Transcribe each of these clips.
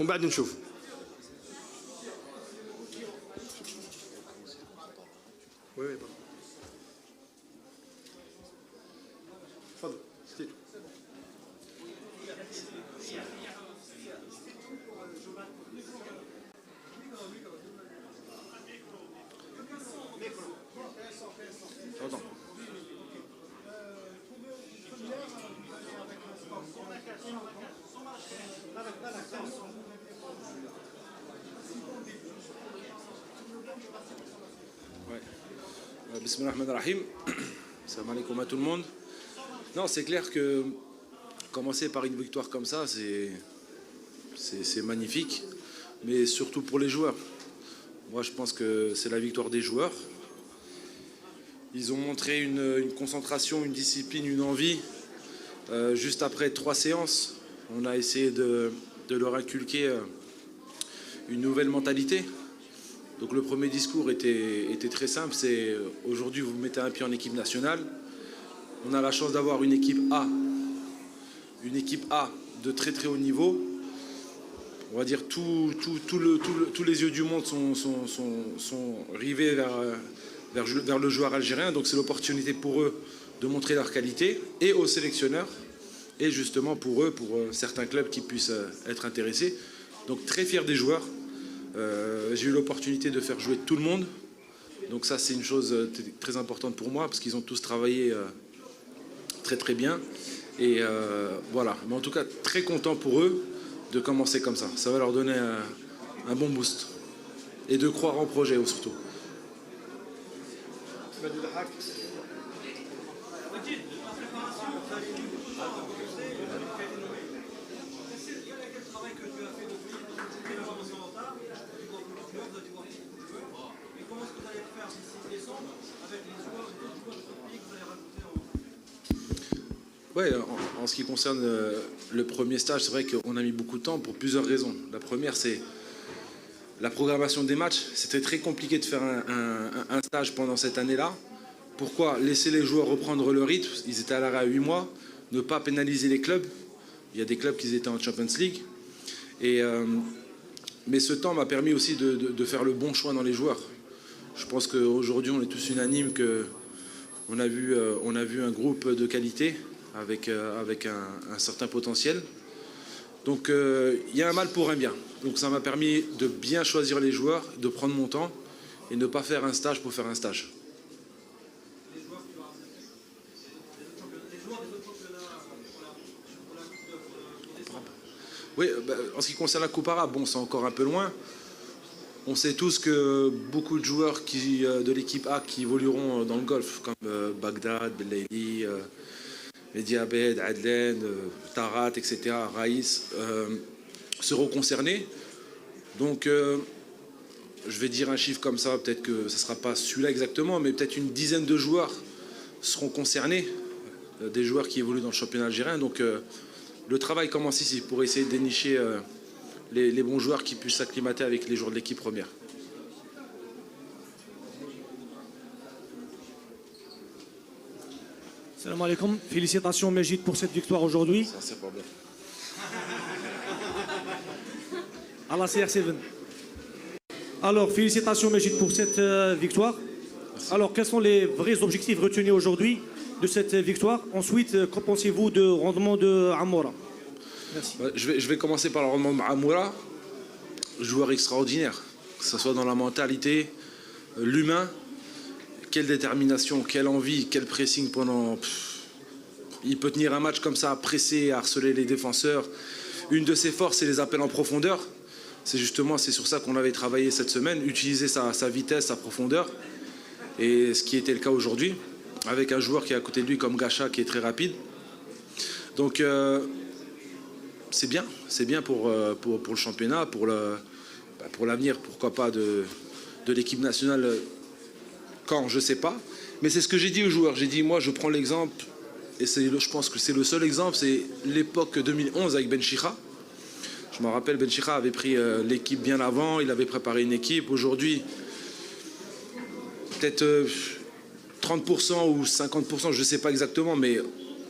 ومن بعد نشوف. تفضل تيتو. Bismillahirrahmanirrahim. Salam alaikum à tout le monde. Non, c'est clair que commencer par une victoire comme ça, c'est magnifique, mais surtout pour les joueurs. Moi, je pense que c'est la victoire des joueurs. Ils ont montré une concentration, une discipline, une envie. Juste après 3 séances, on a essayé de leur inculquer une nouvelle mentalité. Donc le premier discours était très simple, c'est aujourd'hui vous mettez un pied en équipe nationale. On a la chance d'avoir une équipe A de très très haut niveau. On va dire tous les yeux du monde sont rivés vers le joueur algérien. Donc c'est l'opportunité pour eux de montrer leur qualité et aux sélectionneurs et justement pour eux, pour certains clubs qui puissent être intéressés. Donc très fier des joueurs. J'ai eu l'opportunité de faire jouer tout le monde. Donc ça, c'est une chose très importante pour moi parce qu'ils ont tous travaillé très très bien. Et voilà. Mais en tout cas, très content pour eux de commencer comme ça. Ça va leur donner un bon boost. Et de croire en projet surtout. Ouais, en ce qui concerne le premier stage, c'est vrai qu'on a mis beaucoup de temps pour plusieurs raisons. La première, c'est la programmation des matchs. C'était très compliqué de faire un stage pendant cette année-là. Pourquoi? Laisser les joueurs reprendre le rythme. Ils étaient à l'arrêt à 8 mois. Ne pas pénaliser les clubs. Il y a des clubs qui étaient en Champions League. Mais ce temps m'a permis aussi de faire le bon choix dans les joueurs. Je pense qu'aujourd'hui, on est tous unanimes qu'on a vu un groupe de qualité avec un certain potentiel. Donc il y a un mal pour un bien. Donc ça m'a permis de bien choisir les joueurs, de prendre mon temps et ne pas faire un stage pour faire un stage. Oui, en ce qui concerne la Coupe arabe, bon, c'est encore un peu loin. On sait tous que beaucoup de joueurs de l'équipe A qui évolueront dans le Golfe, comme Bagdad, Belaïli, Mehdi Abed, Adlen, Tarat, etc., Raïs, seront concernés. Donc, je vais dire un chiffre comme ça, peut-être que ce ne sera pas celui-là exactement, mais peut-être une dizaine de joueurs seront concernés, des joueurs qui évoluent dans le championnat algérien. Donc, le travail commence ici pour essayer de dénicher les bons joueurs qui puissent s'acclimater avec les joueurs de l'équipe première. Salam alaikum. Félicitations Majid pour cette victoire aujourd'hui. Ça, c'est pas bien. Allah CR7. Alors, félicitations Majid pour cette victoire. Merci. Alors, quels sont les vrais objectifs retenus aujourd'hui de cette victoire? Ensuite, qu'en pensez-vous du rendement de Amoura? Merci. Je vais commencer par le rendement de Amoura. Joueur extraordinaire, que ce soit dans la mentalité, l'humain. Quelle détermination, quelle envie, quel pressing pendant... Il peut tenir un match comme ça, presser, harceler les défenseurs. Une de ses forces, c'est les appels en profondeur. C'est sur ça qu'on avait travaillé cette semaine, utiliser sa vitesse, sa profondeur. Et ce qui était le cas aujourd'hui, avec un joueur qui est à côté de lui comme Gacha, qui est très rapide. Donc, c'est bien pour le championnat, pour l'avenir, pourquoi pas, de l'équipe nationale. Quand, je ne sais pas. Mais c'est ce que j'ai dit aux joueurs. J'ai dit, moi, je prends l'exemple, et je pense que c'est le seul exemple, c'est l'époque 2011 avec Ben Chikha. Je me rappelle, Ben Chikha avait pris l'équipe bien avant, il avait préparé une équipe. Aujourd'hui, peut-être 30% ou 50%, je ne sais pas exactement, mais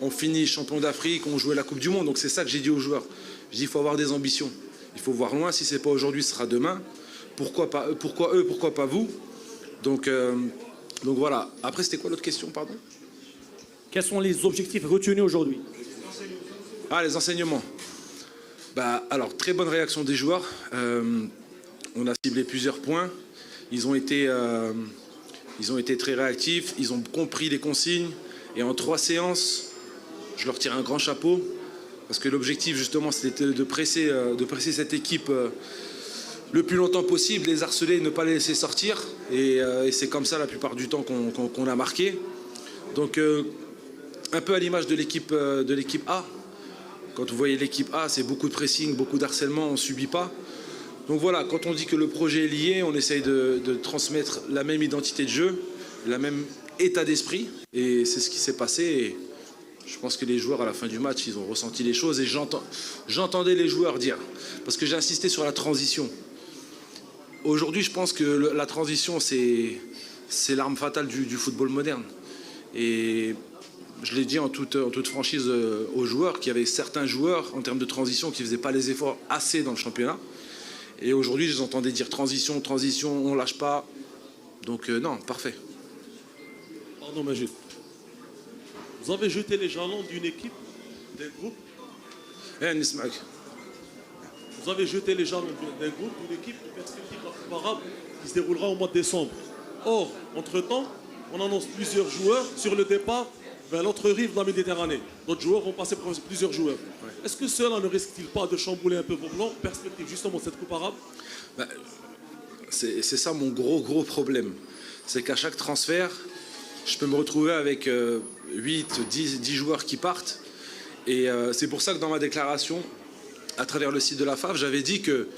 on finit champion d'Afrique, on jouait la Coupe du Monde. Donc c'est ça que j'ai dit aux joueurs. Je dis, il faut avoir des ambitions. Il faut voir loin. Si ce n'est pas aujourd'hui, ce sera demain. Pourquoi pas eux, pourquoi pas vous? Donc voilà. Après, c'était quoi l'autre question, pardon? Quels sont les objectifs retenus aujourd'hui? Ah, les enseignements. Alors, très bonne réaction des joueurs. On a ciblé plusieurs points. Ils ont été très réactifs. Ils ont compris les consignes. Et en 3 séances, je leur tire un grand chapeau. Parce que l'objectif, justement, c'était de presser cette équipe le plus longtemps possible, les harceler, ne pas les laisser sortir. Et c'est comme ça, la plupart du temps, qu'on a marqué. Donc, un peu à l'image de l'équipe A. Quand vous voyez l'équipe A, c'est beaucoup de pressing, beaucoup d'harcèlement, on ne subit pas. Donc voilà, quand on dit que le projet est lié, on essaye de transmettre la même identité de jeu, le même état d'esprit. Et c'est ce qui s'est passé. Et je pense que les joueurs, à la fin du match, ils ont ressenti les choses. Et j'entendais les joueurs dire, parce que j'ai insisté sur la transition. Aujourd'hui, je pense que la transition, c'est l'arme fatale du football moderne. Et je l'ai dit en toute franchise aux joueurs, qu'il y avait certains joueurs, en termes de transition, qui ne faisaient pas les efforts assez dans le championnat. Et aujourd'hui, je les entendais dire transition, on ne lâche pas. Donc non, parfait. Pardon, Majid. Vous avez jeté les jalons d'une équipe, d'un groupe. Vous avez jeté les jalons d'un groupe, d'une équipe, de perspective comparable qui se déroulera au mois de décembre. Or, entre-temps, on annonce plusieurs joueurs sur le départ vers l'autre rive de la Méditerranée. D'autres joueurs vont passer pour plusieurs joueurs. Ouais. Est-ce que cela ne risque-t-il pas de chambouler un peu vos plans, perspective justement de cette coupe arabe? C'est ça mon gros problème. C'est qu'à chaque transfert, je peux me retrouver avec 8, 10 joueurs qui partent. Et c'est pour ça que dans ma déclaration, à travers le site de la FAF, j'avais dit que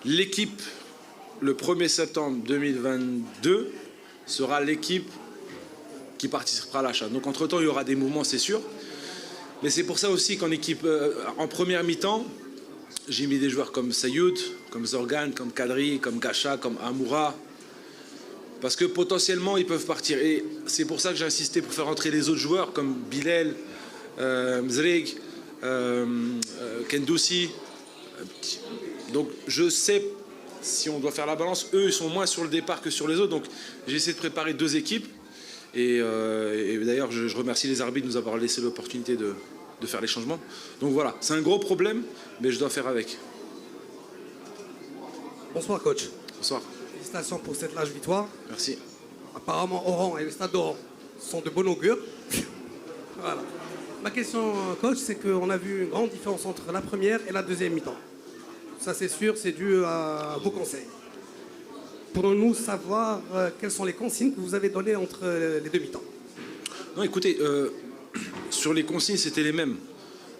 l'équipe, le 1er septembre 2022, sera l'équipe qui participera à l'achat. Donc entre-temps, il y aura des mouvements, c'est sûr. Mais c'est pour ça aussi qu'en équipe, en première mi-temps, j'ai mis des joueurs comme Sayoud, comme Zorgan, comme Kadri, comme Gacha, comme Amoura. Parce que potentiellement, ils peuvent partir. Et c'est pour ça que j'ai insisté pour faire entrer les autres joueurs comme Bilal, Mzrig, Kendoussi. Donc je sais, si on doit faire la balance, eux, ils sont moins sur le départ que sur les autres. Donc j'ai essayé de préparer 2 équipes. Et d'ailleurs, je remercie les arbitres de nous avoir laissé l'opportunité de faire les changements. Donc voilà, c'est un gros problème, mais je dois faire avec. Bonsoir coach. Bonsoir. Félicitations pour cette large victoire. Merci. Apparemment, Oran et le stade d'Oran sont de bon augure. Voilà. Ma question, coach, c'est qu'on a vu une grande différence entre la première et la deuxième mi-temps. Ça, c'est sûr, c'est dû à vos conseils. Pourrons-nous savoir quelles sont les consignes que vous avez données entre les 2 mi-temps? Non, écoutez, sur les consignes, c'était les mêmes.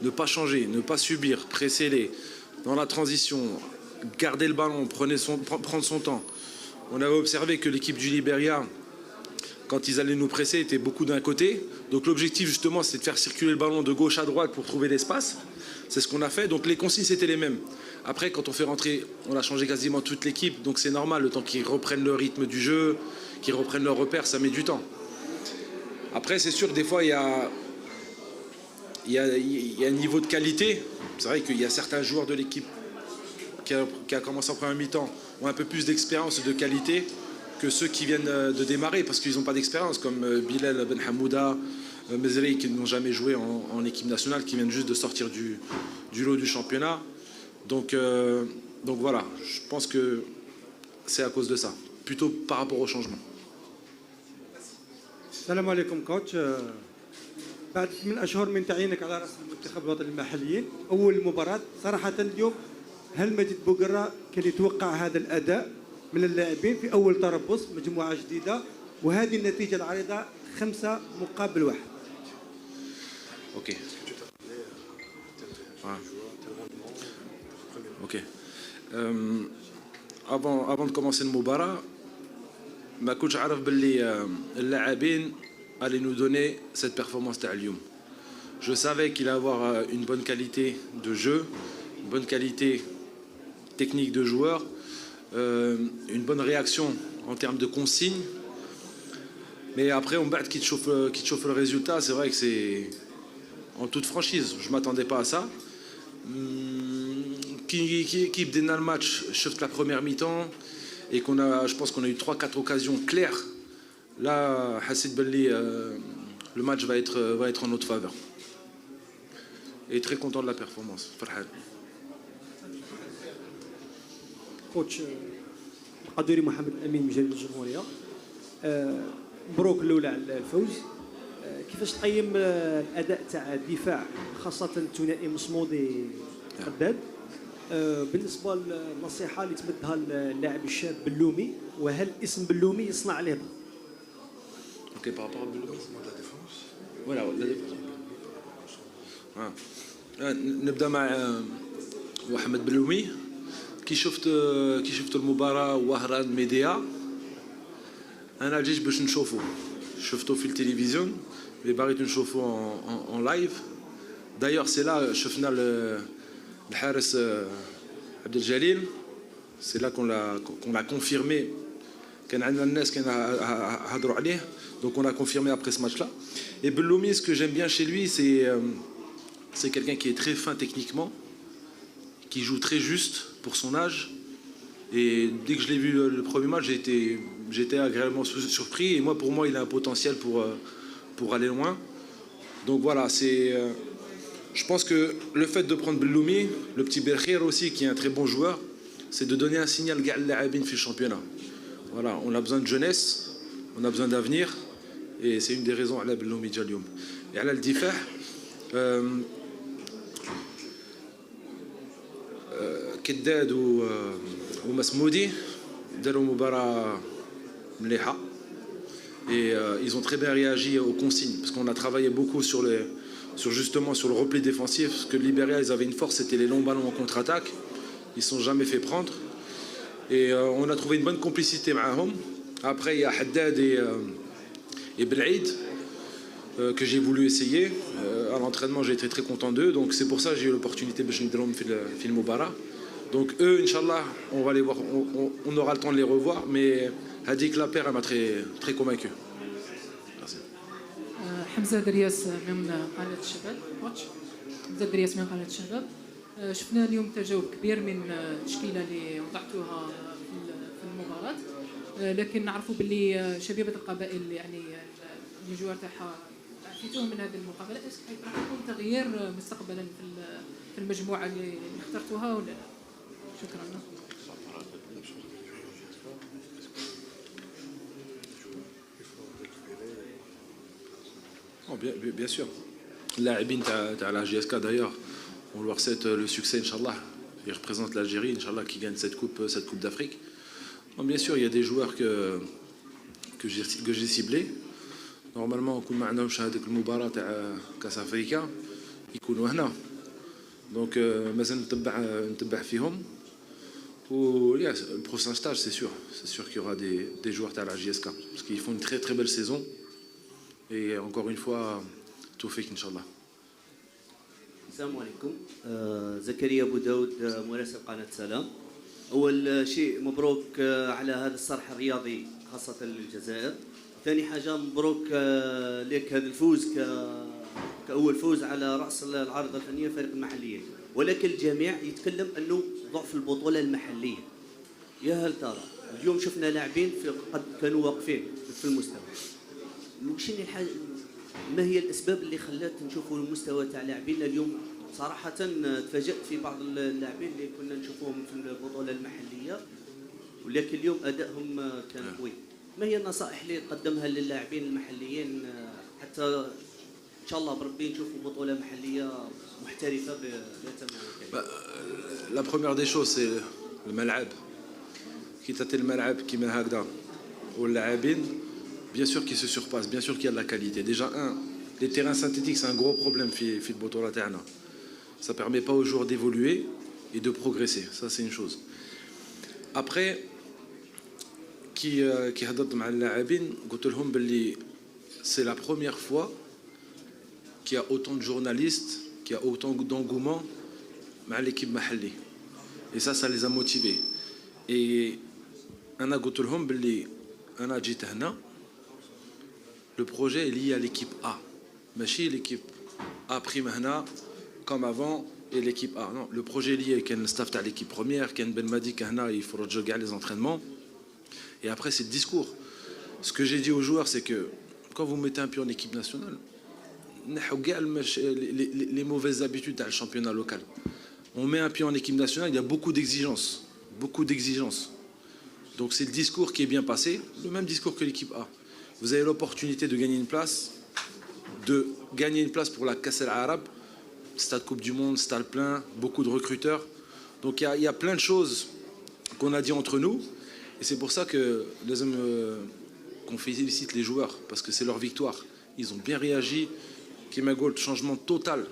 Ne pas changer, ne pas subir, presser-les. Dans la transition, garder le ballon, prendre son temps. On avait observé que l'équipe du Liberia, quand ils allaient nous presser, était beaucoup d'un côté. Donc l'objectif, justement, c'est de faire circuler le ballon de gauche à droite pour trouver l'espace. C'est ce qu'on a fait. Donc les consignes, c'était les mêmes. Après, quand on fait rentrer, on a changé quasiment toute l'équipe. Donc c'est normal, le temps qu'ils reprennent le rythme du jeu, qu'ils reprennent leurs repères, ça met du temps. Après, c'est sûr que des fois, il y a un niveau de qualité. C'est vrai qu'il y a certains joueurs de l'équipe qui a commencé en première mi-temps ont un peu plus d'expérience et de qualité que ceux qui viennent de démarrer parce qu'ils n'ont pas d'expérience, comme Bilal Ben Hamouda, Mezri, qui n'ont jamais joué en équipe nationale, qui viennent juste de sortir du lot du championnat. Donc voilà, je pense que c'est à cause de ça, plutôt par rapport au changement. السلام عليكم كوتش. بعد 8 أشهر من تعيينك على رأس المنتخب الوطني المحليين، أول مباراة صراحة اليوم هل مجد بوقرة كان يتوقع هذا الأداء من اللاعبين في أول تربص مجموعة جديدة وهذه النتيجة العريضة 5-1. Ok. Ok. Avant de commencer le Moubara, ma coach عرف باللي اللاعبين allaient nous donner cette performance تاع اليوم. Je savais qu'il allait avoir une bonne qualité de jeu, une bonne qualité technique de joueur, une bonne réaction en termes de consignes. Mais après, on bat qui te chauffe le résultat. C'est vrai que c'est en toute franchise. Je ne m'attendais pas à ça. qui بدينا le match, شفت la première mi-temps et je pense qu'on a eu 3-4 occasions claires. Là, حسيت باللي le match va être en notre faveur. Et très content de la performance. فرحان. كوتش قدوري محمد الامين من جريده الجمهوريه. مبروك الاولى على الفوز. كيفاش تقيم الاداء تاع الدفاع خاصه الثنائي مصمودي قداد؟ بالنسبه للنصيحه اللي تمدها اللاعب الشاب بلومي، وهل اسم بلومي يصنع عليه ضغط؟ Ok, par rapport à Belloumi. Voilà, la défense. نبدا مع محمد بلومي. كي شفت المباراه وهران ميديا، انا جيت باش نشوفه، شفته في التلفزيون مي باغيت نشوفه en live. D'ailleurs c'est là شفنا الحارس عبد الجليل، c'est là qu'on l'a confirmé. كان عندنا الناس كان هضروا عليه، donc on a confirmé après ce match-là. Et Belloumi, ce que j'aime bien chez lui, c'est quelqu'un qui est très fin techniquement, qui joue très juste pour son âge. Et dès que je l'ai vu le premier match, j'étais agréablement surpris. Et pour moi, il a un potentiel pour aller loin. Donc voilà, je pense que le fait de prendre Belloumi, le petit Berkhir aussi, qui est un très bon joueur, c'est de donner un signal à l'Aabin في championnat. Voilà, on a besoin de jeunesse, on a besoin d'avenir, et c'est une des raisons à la Belloumi Djalioum. Et à la Difah, Keddad ou Masmoudi, Darou Moubara Mleha, et ils ont très bien réagi aux consignes, parce qu'on a travaillé beaucoup justement sur le repli défensif, parce que Libéria, ils avaient une force, c'était les longs ballons en contre-attaque, ils ne sont jamais fait prendre. Et on a trouvé une bonne complicité معاهم. Après, il y a Haddad et Belhaïd que j'ai voulu essayer. À l'entraînement, j'ai été très content d'eux. Donc c'est pour ça que j'ai eu l'opportunité de faire le Moubara. Donc eux, Inch'Allah, on va les voir, on aura le temps de les revoir. Mais Hadik Laper, elle m'a très convaincu. Merci. حمزة درياس من قناة الشباب واتش. حمزة درياس من قناة الشباب. شفنا اليوم تجاوب كبير من التشكيله اللي وضعتوها في المباراه، لكن نعرفوا باللي شبيبه القبائل يعني الجوار تاعها عفيتوهم من هذه المقابله. راح يكون تغيير مستقبلا في المجموعه اللي اخترتوها ولا لا؟ شكرا. Bien sûr. اللاعبين تاع la GSK d'ailleurs, on leur souhaite le succès, Inch'Allah. Ils représentent l'Algérie, Inch'Allah, qui gagne cette coupe d'Afrique. Bon, bien sûr, il y a des joueurs que j'ai ciblés. Normalement, on a هذيك المباراة تاع كاس أفريقيا يكونوا هنا. Donc, مازال نتبع فيهم. Ou le prochain stage, c'est sûr qu'il y aura des joueurs à la JSK, parce qu'ils font une très très belle saison. Et encore une fois, tout fait, Inch'Allah. السلام عليكم. زكريا أبو داود، مراسل قناة سلام. أول شيء مبروك على هذا الصرح الرياضي خاصة للجزائر. ثاني حاجة مبروك لك هذا الفوز كأول فوز على رأس العارضة الفنية فريق المحليين. ولكن الجميع يتكلم أنه ضعف البطولة المحلية. يا هل ترى اليوم شفنا لاعبين قد كانوا واقفين في المستوى. ما هي الأسباب اللي خلات نشوفوا المستوى تاع لاعبين اليوم؟ صراحة تفاجأت في بعض اللاعبين اللي كنا نشوفوهم في البطولة المحلية، ولكن اليوم أدائهم كان قوي. ما هي النصائح اللي قدمها للاعبين المحليين حتى إن شاء الله بربي نشوفوا بطولة محلية محترفة لا تمام؟ La première des choses, c'est le malab. Qui t'a le malab qui met hagda ou اللاعبين. Bien sûr qu'il se surpasse, bien sûr qu'il y a de la qualité. Déjà, les terrains synthétiques, c'est un gros problème في البطولة تاعنا. Ça ne permet pas aux joueurs d'évoluer et de progresser. Ça, c'est une chose. Après, qui هضرت مع اللاعبين قلت لهم باللي c'est la première fois qu'il y a autant de journalistes, qu'il y a autant d'engouement مع l'équipe محلي. Et ça les a motivés. Et أنا قلت لهم باللي أنا جيت هنا. Le projet est lié à l'équipe A. ماشي l'équipe A prime هنا comme avant et l'équipe A. Non, le projet lié qu'est le staff de l'équipe première, qu'est Ben Madi, il faut regarder les entraînements. Et après, c'est le discours. Ce que j'ai dit aux joueurs, c'est que quand vous mettez un pied en équipe nationale, les mauvaises habitudes dans le championnat local. On met un pied en équipe nationale, il y a beaucoup d'exigences. Beaucoup d'exigences. Donc c'est le discours qui est bien passé, le même discours que l'équipe A. Vous avez l'opportunité de gagner une place, pour la Kass al-Arab, stade Coupe du Monde, stade plein, beaucoup de recruteurs. Donc il y a plein de choses qu'on a dit entre nous. Et c'est pour ça que qu'on félicite les joueurs, parce que c'est leur victoire. Ils ont bien réagi. Kimagol, changement total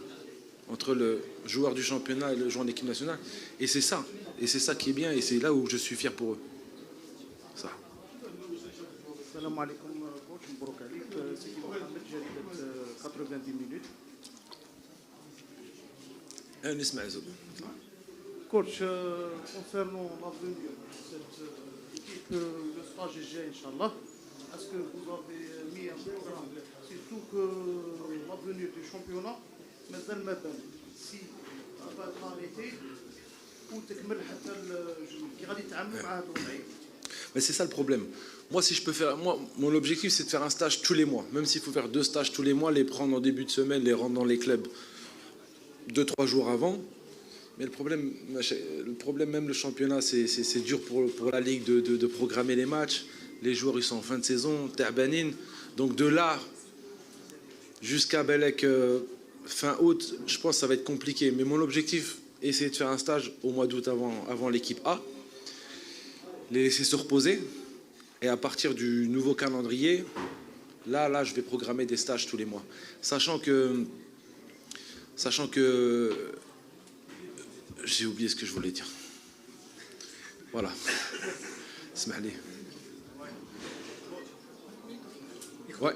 entre le joueur du championnat et le joueur en équipe nationale. Et c'est ça qui est bien, et c'est là où je suis fier pour eux. Ça. السلام عليكم كوتش مبروك عليك سيدي محمد جريدة 90 minutes. نسمع زود. Coach, concernant l'avenir de cette équipe, le stage est géré, Inch'Allah. Est-ce que vous avez mis un programme, surtout que l'avenir du championnat, mais si ça va être arrêté, ou تكمل حتى كي غادي يتعاملوا مع هذا الوضعيه. Mais c'est ça le problème. Moi, si je peux faire, mon objectif, c'est de faire un stage tous les mois. Même s'il faut faire 2 stages tous les mois, les prendre en début de semaine, les rendre dans les clubs 2-3 jours avant. Mais le problème même le championnat, c'est dur pour la Ligue de programmer les matchs. Les joueurs, ils sont en fin de saison, Terbanine. Donc de là jusqu'à Belek fin août, je pense que ça va être compliqué. Mais mon objectif, c'est de faire un stage au mois d'août avant l'équipe A. Les laisser se reposer. Et à partir du nouveau calendrier, là, je vais programmer des stages tous les mois. Sachant que j'ai oublié ce que je voulais dire. Voilà. Smahli. Ouais.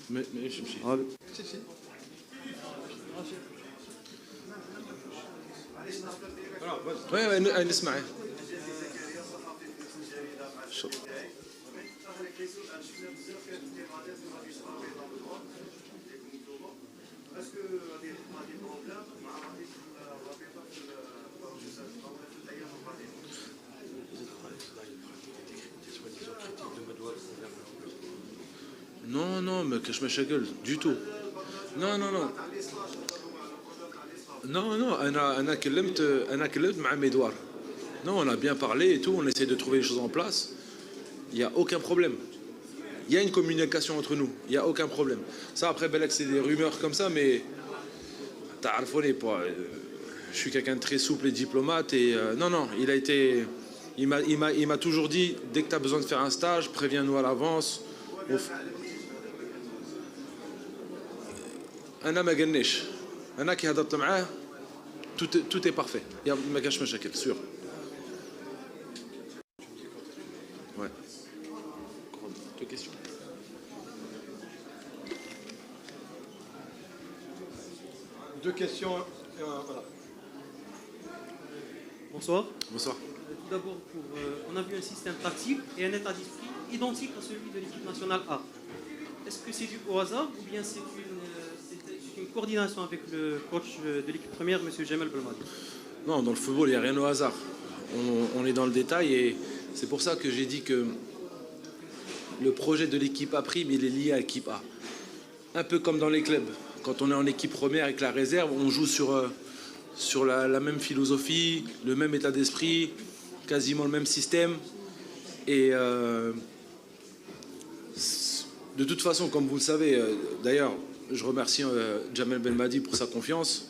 Mais je me suis... Ouais, نسمع. Non, mais que je me chagueule du tout. Non. Non, أنا كلمت مع ميدوار. Non, on a bien parlé et tout, on essaie de trouver les choses en place. Il n'y a aucun problème. Il y a une communication entre nous, il n'y a aucun problème. Ça, après, Belek, c'est des rumeurs comme ça, mais t'as je suis quelqu'un de très souple et diplomate. Et non, il m'a toujours dit, dès que tu as besoin de faire un stage, préviens-nous à l'avance. أنا ما قلنيش. أنا كي هضرت معاه tout est parfait. Il n'y a ما كاش مشاكل, sûr. Ouais. Deux questions. Deux questions. Voilà. Bonsoir. Bonsoir. Tout d'abord, on a vu un système tactique et un état d'esprit identique à celui de l'équipe nationale A. Est-ce que c'est dû au hasard ou bien c'est une coordination avec le coach de l'équipe première, M. Jamel Belmadi? Non, dans le football, il n'y a rien au hasard. On est dans le détail et c'est pour ça que j'ai dit que le projet de l'équipe A prime, il est lié à l'équipe A. Un peu comme dans les clubs. Quand on est en équipe première avec la réserve, on joue sur la même philosophie, le même état d'esprit, quasiment le même système. Et de toute façon, comme vous le savez, d'ailleurs, je remercie Jamel Belmadi pour sa confiance.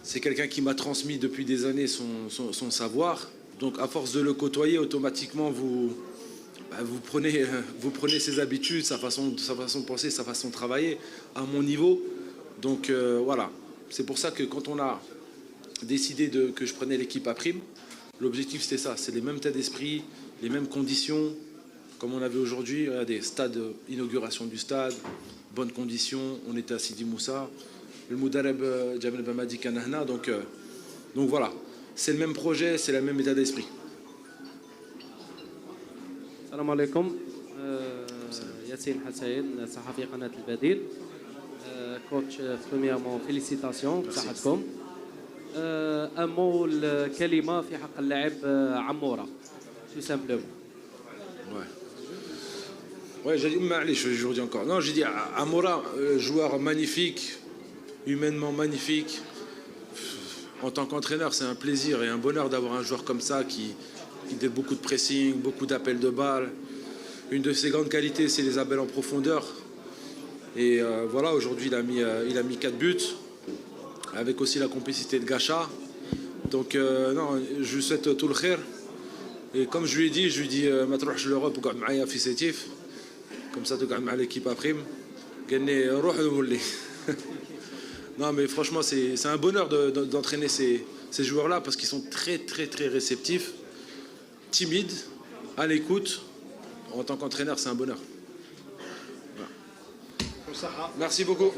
C'est quelqu'un qui m'a transmis depuis des années son savoir. Donc à force de le côtoyer, automatiquement, vous prenez ses habitudes, sa façon de penser, sa façon de travailler à mon niveau. Donc voilà, c'est pour ça que quand on a décidé que je prenais l'équipe à prime, l'objectif c'était ça, c'est les mêmes états d'esprit, les mêmes conditions, comme on avait aujourd'hui, des stades, inauguration du stade, bonnes conditions, on était à Sidi Moussa, le Moudareb Jamel Belmadi Kanahna, donc voilà, c'est le même projet, c'est le même état d'esprit. السلام عليكم ياسين حسين صحفي قناة البديل كوتش بريميرمون فيليسيتاسيون بصحتكم. ان مو الكلمه في حق اللاعب عموره tout simplement. Ouais. Ouais, j'ai dit, je vous dis encore. Non, j'ai dit Amora, joueur magnifique, humainement magnifique. En tant qu'entraîneur, c'est un plaisir et un bonheur d'avoir un joueur comme ça qui donne beaucoup de pressing, beaucoup d'appels de balles. Une de ses grandes qualités, c'est les appels en profondeur. Et voilà, aujourd'hui, il a mis 4 buts, avec aussi la complicité de Gacha. Donc, non, je lui souhaite tout le khair. Et comme je lui ai dit, ما تروحش l'Europe وقعد معايا في سيتيف. Comme ça, tu gagnes l'équipe après. Non, mais franchement, c'est un bonheur d'entraîner ces joueurs-là parce qu'ils sont très, très, très réceptifs, timides, à l'écoute. En tant qu'entraîneur, c'est un bonheur. Voilà. Merci beaucoup.